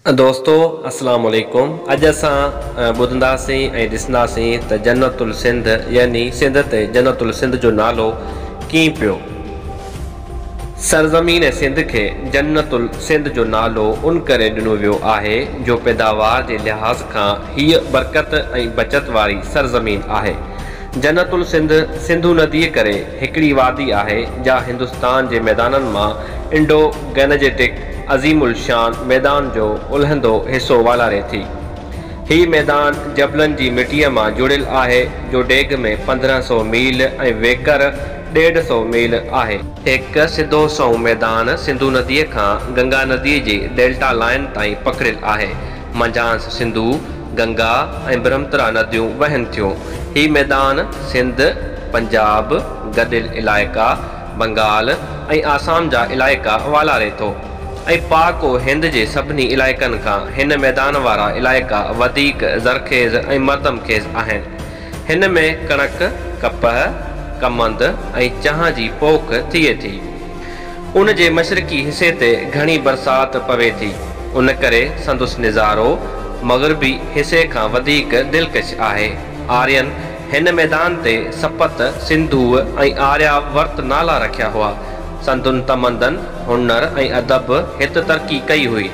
दोस्तों अस्सलाम वालेकुम। अज असां ॿुधंदासीं ऐं ॾिसंदासीं त जन्नतुल सिंध यानी सिंध ते जन्नतुल सिंध जो नालो कीअं पियो। सरज़मीन सिंध खे जन्नतुल सिंध जो नालो उन करे ॾिनो वियो आहे जो पैदावार जे लिहाज़ खां हीअ बरकत ऐं बचत वारी सरज़मीन आहे। जन्नतुल सिंध सिंधु नदीअ करे हिकिड़ी वादी आहे जा हिंदुस्तान जे मैदाननि मां इंडो गैनेजेटिक अज़ीमुल शान मैदान जो उलहंदो हिस्सो वालारे थी। ही मैदान जबलनि जी मिटीअ मां जुड़ियल आहे जो डेघ में 1500 मील ऐं वेकर 150 मील आहे। हिकु सिधो सौ मैदान सिंधु नदीअ खां गंगा नदीअ जी डेल्टा लाइन ताईं पखड़ियल आहे। मंझांसि सिंधु, गंगा ऐं ब्रह्मपुत्रा नदियूं वहनि थियूं। ही मैदान सिंध, पंजाब, गॾियल इलाइक़ा, बंगाल ऐं आसाम जा इलाइक़ा वालारे थो ऐं पाक हिंद जे सभिनी इलाइक़नि खां हिन मैदान वारा इलाइक़ा वधीक ज़रखेज़ ऐं मर्दमखेज़ आहिनि। हिन में कणक, कपह, कमंद ऐं चांहि जी पोख थिए थी। उन जे मशरक़ी हिसे ते घणी बरसाति पवे थी, उन करे संदुसि निज़ारो मग़रबी हिसे खां वधीक दिलकश आहे। आर्यन हिन मैदान ते सपत, सिंधु ऐं आर्यावर्त नाला रखिया हुआ। संदुनि तमंदन, हुनर ऐं अदब हिते तरक़ी कई हुई।